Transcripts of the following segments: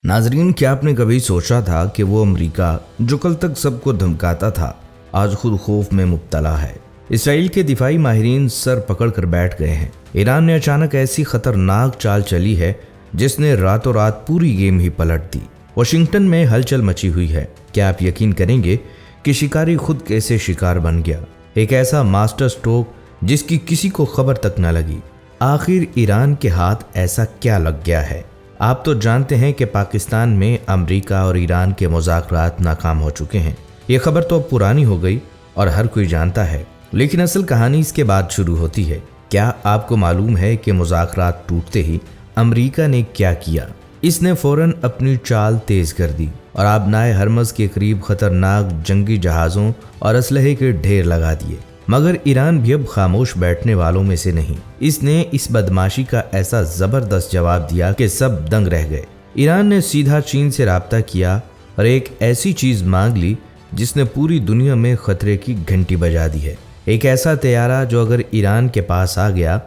नाजरीन, क्या आपने कभी सोचा था कि वो अमेरिका जो कल तक सबको धमकाता था आज खुद खौफ में मुब्तला है। इसराइल के दिफाई माहिरीन सर पकड़ कर बैठ गए हैं। ईरान ने अचानक ऐसी खतरनाक चाल चली है जिसने रातों रात पूरी गेम ही पलट दी। वाशिंगटन में हलचल मची हुई है। क्या आप यकीन करेंगे कि शिकारी खुद कैसे शिकार बन गया। एक ऐसा मास्टर स्ट्रोक जिसकी किसी को खबर तक न लगी। आखिर ईरान के हाथ ऐसा क्या लग गया है। आप तो जानते हैं कि पाकिस्तान में अमेरिका और ईरान के मुज़ाकरात नाकाम हो चुके हैं। ये खबर तो अब पुरानी हो गई और हर कोई जानता है, लेकिन असल कहानी इसके बाद शुरू होती है। क्या आपको मालूम है कि मुज़ाकरात टूटते ही अमेरिका ने क्या किया? इसने फौरन अपनी चाल तेज कर दी और आबनाए हरमज के करीब खतरनाक जंगी जहाज़ों और असलहे के ढेर लगा दिए। मगर ईरान भी अब खामोश बैठने वालों में से नहीं। इसने इस बदमाशी का ऐसा जबरदस्त जवाब दिया कि सब दंग रह गए। ईरान ने सीधा चीन से राब्ता किया और एक ऐसी चीज मांग ली जिसने पूरी दुनिया में खतरे की घंटी बजा दी है। एक ऐसा तैयारा जो अगर ईरान के पास आ गया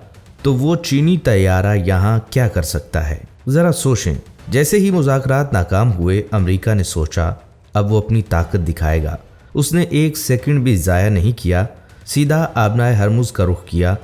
तो वो चीनी तैयारा यहाँ क्या कर सकता है। जरा सोचें। जैसे ही मुज़ाकरात नाकाम हुए, अमेरिका ने सोचा अब वो अपनी ताकत दिखाएगा। उसने एक सेकंड भी ज़ाया नहीं किया, सीधा आबनाए हरमुज का रुख किया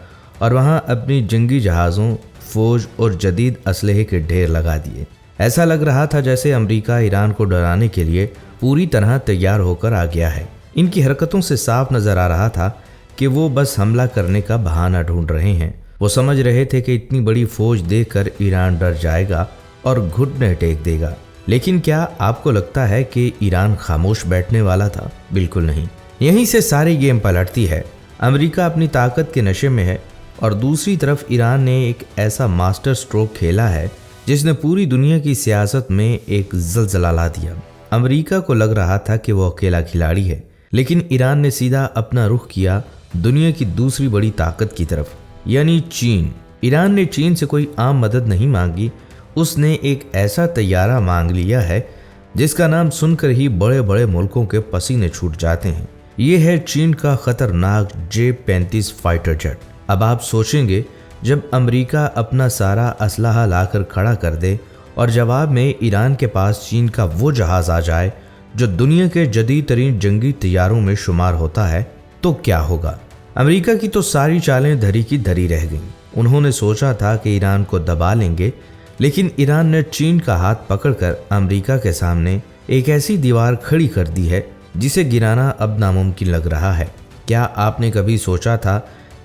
और वहां अपनी जंगी जहाज़ों, फौज और जदीद असलहे के ढेर लगा दिए। ऐसा लग रहा था जैसे अमेरिका ईरान को डराने के लिए पूरी तरह तैयार होकर आ गया है। इनकी हरकतों से साफ नजर आ रहा था कि वो बस हमला करने का बहाना ढूंढ रहे हैं। वो समझ रहे थे कि इतनी बड़ी फौज देखकर ईरान डर जाएगा और घुटने टेक देगा। लेकिन क्या आपको लगता है कि ईरान खामोश बैठने वाला था? बिल्कुल नहीं। यहीं से सारी गेम पलटती है। अमेरिका अपनी ताकत के नशे में है और दूसरी तरफ ईरान ने एक ऐसा मास्टर स्ट्रोक खेला है जिसने पूरी दुनिया की सियासत में एक जलजला ला दिया। अमेरिका को लग रहा था कि वो अकेला खिलाड़ी है, लेकिन ईरान ने सीधा अपना रुख किया दुनिया की दूसरी बड़ी ताकत की तरफ, यानी चीन। ईरान ने चीन से कोई आम मदद नहीं मांगी, उसने एक ऐसा तैयारा मांग लिया है जिसका नाम सुनकर ही बड़े बड़े मुल्कों के पसीने छूट जाते हैं। ये है चीन का खतरनाक J-35 फाइटर जेट। अब आप सोचेंगे, जब अमेरिका अपना सारा असलहा लाकर खड़ा कर दे और जवाब में ईरान के पास चीन का वो जहाज़ आ जाए जो दुनिया के जदीद तरीन जंगी तैयारों में शुमार होता है, तो क्या होगा? अमेरिका की तो सारी चालें धरी की धरी रह गईं। उन्होंने सोचा था कि ईरान को दबा लेंगे, लेकिन ईरान ने चीन का हाथ पकड़कर अमेरिका के सामने एक ऐसी दीवार खड़ी कर दी है जिसे गिराना अब नामुमकिन लग रहा है। क्या आपने कभी सोचा था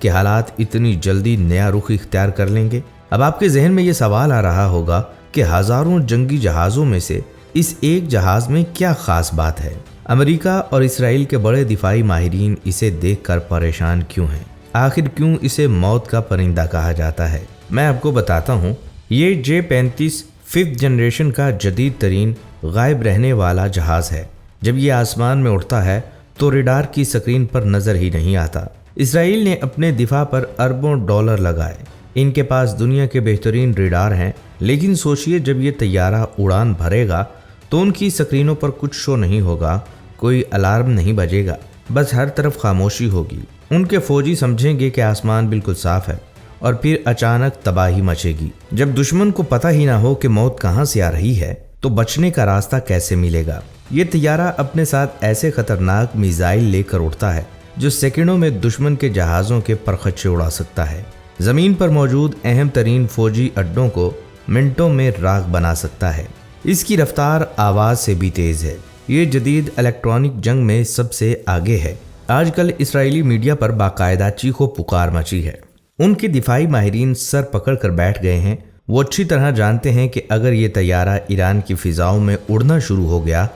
कि हालात इतनी जल्दी नया रुख इख्तियार कर लेंगे? अब आपके जहन में ये सवाल आ रहा होगा कि हजारों जंगी जहाज़ों में से इस एक जहाज़ में क्या खास बात है? अमेरिका और इसराइल के बड़े दिफाई माहिरीन इसे देखकर परेशान क्यों हैं? आखिर क्यों इसे मौत का परिंदा कहा जाता है? मैं आपको बताता हूँ। ये J-35 5th जनरेशन का जदीद तरीन गायब रहने वाला जहाज़ है। जब ये आसमान में उड़ता है तो रेडार की स्क्रीन पर नजर ही नहीं आता। इसराइल ने अपने दिफा पर अरबों डॉलर लगाए। इनके पास दुनिया के बेहतरीन रेडार हैं, लेकिन सोचिए जब ये तैयारा उड़ान भरेगा तो उनकी स्क्रीनों पर कुछ शो नहीं होगा, कोई अलार्म नहीं बजेगा, बस हर तरफ खामोशी होगी। उनके फौजी समझेंगे कि आसमान बिल्कुल साफ है और फिर अचानक तबाही मचेगी। जब दुश्मन को पता ही ना हो कि मौत कहाँ से आ रही है तो बचने का रास्ता कैसे मिलेगा? ये तैयारा अपने साथ ऐसे खतरनाक मिसाइल लेकर उड़ता है जो सेकंडों में दुश्मन के जहाज़ों के परखच्चे उड़ा सकता है। ज़मीन पर मौजूद अहम तरीन फौजी अड्डों को मिनटों में राख बना सकता है। इसकी रफ्तार आवाज़ से भी तेज़ है। ये जदीद इलेक्ट्रॉनिक जंग में सबसे आगे है। आजकल इसराइली मीडिया पर बाकायदा चीखो पुकार मची है। उनके दिफाई माहिरीन सर पकड़ कर बैठ गए हैं। वो अच्छी तरह जानते हैं कि अगर ये तैयारा ईरान की फ़िज़ाओं में उड़ना शुरू हो गया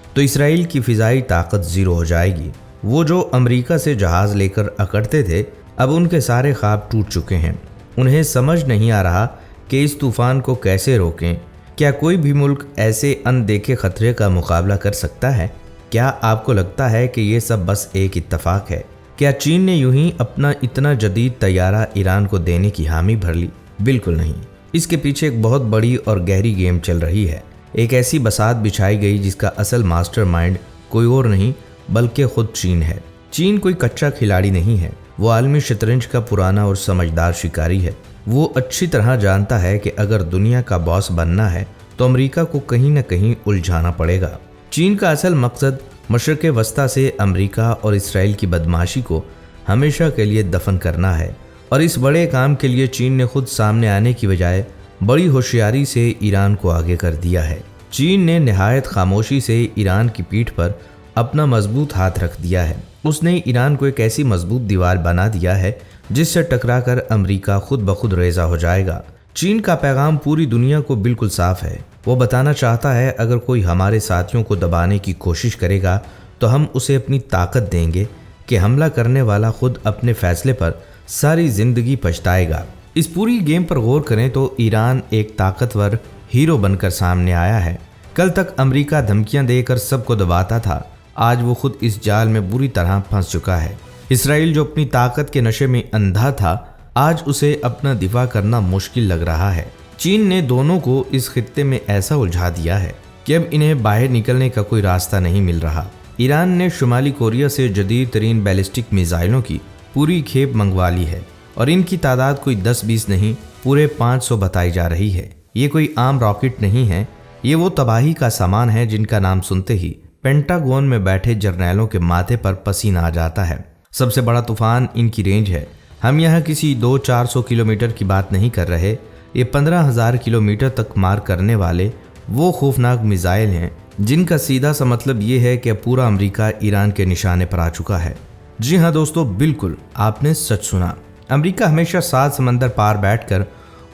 तो इसराइल की फ़िज़ाई ताकत ज़ीरो हो जाएगी। वो जो अमेरिका से जहाज़ लेकर अकड़ते थे, अब उनके सारे ख्वाब टूट चुके हैं। उन्हें समझ नहीं आ रहा कि इस तूफ़ान को कैसे रोकें। क्या कोई भी मुल्क ऐसे अनदेखे खतरे का मुकाबला कर सकता है? क्या आपको लगता है कि ये सब बस एक इत्तफाक है? क्या चीन ने यूं ही अपना इतना जदीद तैयारा ईरान को देने की हामी भर ली? बिल्कुल नहीं। इसके पीछे एक बहुत बड़ी और गहरी गेम चल रही है। एक ऐसी बसात बिछाई गई जिसका असल मास्टरमाइंड कोई और नहीं बल्कि खुद चीन है। चीन कोई कच्चा खिलाड़ी नहीं है। वो आलमी शतरंज का पुराना और समझदार शिकारी है। वो अच्छी तरह जानता है कि अगर दुनिया का बॉस बनना है तो अमेरिका को कहीं न कहीं उलझाना पड़ेगा। चीन का असल मकसद मशरक़ वस्ता से अमेरिका और इसराइल की बदमाशी को हमेशा के लिए दफन करना है, और इस बड़े काम के लिए चीन ने खुद सामने आने की बजाय बड़ी होशियारी से ईरान को आगे कर दिया है। चीन ने निहायत खामोशी से ईरान की पीठ पर अपना मजबूत हाथ रख दिया है। उसने ईरान को एक ऐसी मजबूत दीवार बना दिया है जिससे टकराकर अमेरिका खुद ब खुद रेजा हो जाएगा। चीन का पैगाम पूरी दुनिया को बिल्कुल साफ है। वो बताना चाहता है अगर कोई हमारे साथियों को दबाने की कोशिश करेगा तो हम उसे अपनी ताकत देंगे कि हमला करने वाला खुद अपने फैसले पर सारी जिंदगी पछताएगा। इस पूरी गेम पर गौर करें तो ईरान एक ताकतवर हीरो बनकर सामने आया है। कल तक अमेरिका धमकियां देकर सबको दबाता था, आज वो खुद इस जाल में बुरी तरह फंस चुका है। इसराइल जो अपनी ताकत के नशे में अंधा था, आज उसे अपना दिफा करना मुश्किल लग रहा है। चीन ने दोनों को इस खित्ते में ऐसा उलझा दिया है कि अब इन्हें बाहर निकलने का कोई रास्ता नहीं मिल रहा। ईरान ने शुमाली कोरिया से जदीद तरीन बैलिस्टिक मिसाइलों की पूरी खेप मंगवा ली है और इनकी तादाद कोई 10-20 नहीं, पूरे 500 बताई जा रही है। ये कोई आम रॉकेट नहीं है, ये वो तबाही का सामान है जिनका नाम सुनते ही पेंटागन में बैठे जर्नैलों के माथे पर पसीना आ जाता है। सबसे बड़ा तूफान इनकी रेंज है। हम यहाँ किसी 200-400 किलोमीटर की बात नहीं कर रहे, ये 15,000 किलोमीटर तक मार करने वाले वो खौफनाक मिसाइल हैं जिनका सीधा सा मतलब ये है कि पूरा अमेरिका ईरान के निशाने पर आ चुका है। जी हाँ दोस्तों, बिल्कुल आपने सच सुना। अमेरिका हमेशा 7 समंदर पार बैठकर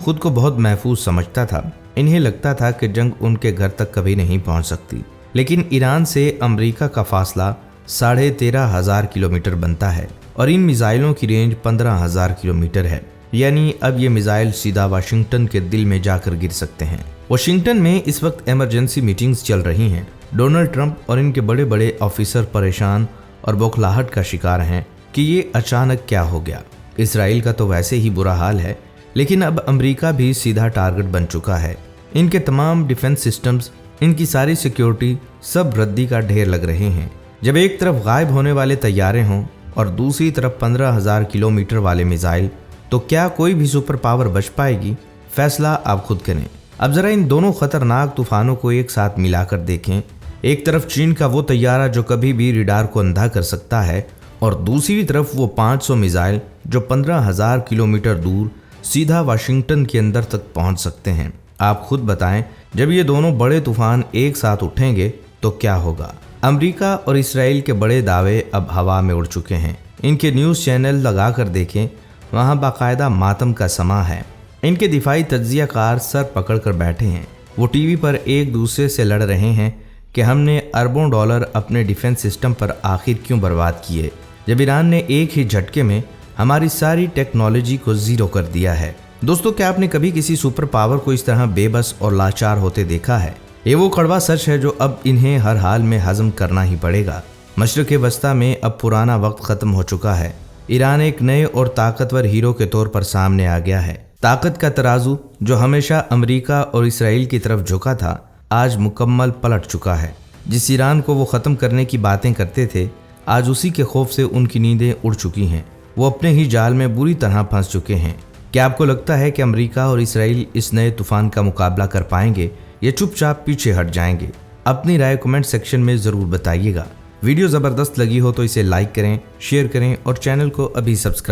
खुद को बहुत महफूज समझता था। इन्हें लगता था कि जंग उनके घर तक कभी नहीं पहुंच सकती, लेकिन ईरान से अमेरिका का फासला 13,500 किलोमीटर बनता है और इन मिसाइलों की रेंज 15,000 किलोमीटर है। यानी अब ये मिसाइल सीधा वाशिंगटन के दिल में जाकर गिर सकते हैं। वाशिंगटन में इस वक्त इमरजेंसी मीटिंग्स चल रही हैं। डोनाल्ड ट्रंप और इनके बड़े बड़े ऑफिसर परेशान और बौखलाहट का शिकार हैं कि ये अचानक क्या हो गया। इसराइल का तो वैसे ही बुरा हाल है, लेकिन अब अमेरिका भी सीधा टारगेट बन चुका है। इनके तमाम डिफेंस सिस्टम्स, इनकी सारी सिक्योरिटी सब रद्दी का ढेर लग रहे हैं। जब एक तरफ गायब होने वाले तैयारे हों और दूसरी तरफ 15,000 किलोमीटर वाले मिसाइल, तो क्या कोई भी सुपर पावर बच पाएगी? फैसला आप खुद करें। अब जरा इन दोनों खतरनाक तूफानों को एक साथ मिलाकर देखें। एक तरफ चीन का वो तैयारा जो कभी भी रडार को अंधा कर सकता है, और दूसरी तरफ वो 500 मिसाइल जो 15,000 किलोमीटर दूर सीधा वाशिंगटन के अंदर तक पहुंच सकते हैं। आप खुद बताएं, जब ये दोनों बड़े तूफान एक साथ उठेंगे तो क्या होगा? अमेरिका और इसराइल के बड़े दावे अब हवा में उड़ चुके हैं। इनके न्यूज़ चैनल लगाकर देखें, वहाँ बाकायदा मातम का समा है। इनके दिफाई तज्जियाकार सर पकड़कर बैठे हैं। वो टीवी पर एक दूसरे से लड़ रहे हैं कि हमने अरबों डॉलर अपने डिफेंस सिस्टम पर आखिर क्यों बर्बाद किए, जब ईरान ने एक ही झटके में हमारी सारी टेक्नोलॉजी को जीरो कर दिया है। दोस्तों, क्या आपने कभी किसी सुपर पावर को इस तरह बेबस और लाचार होते देखा है? ये वो कड़वा सच है जो अब इन्हें हर हाल में हजम करना ही पड़ेगा। मशरक़ वस्ता में अब पुराना वक्त खत्म हो चुका है। ईरान एक नए और ताकतवर हीरो के तौर पर सामने आ गया है। ताकत का तराजू जो हमेशा अमेरिका और इसराइल की तरफ झुका था, आज मुकम्मल पलट चुका है। जिस ईरान को वो ख़त्म करने की बातें करते थे, आज उसी के खौफ से उनकी नींदें उड़ चुकी हैं। वो अपने ही जाल में बुरी तरह फंस चुके हैं। क्या आपको लगता है कि अमेरिका और इसराइल इस नए तूफान का मुकाबला कर पाएंगे या चुपचाप पीछे हट जाएंगे? अपनी राय कमेंट सेक्शन में ज़रूर बताइएगा। वीडियो ज़बरदस्त लगी हो तो इसे लाइक करें, शेयर करें और चैनल को अभी सब्सक्राइब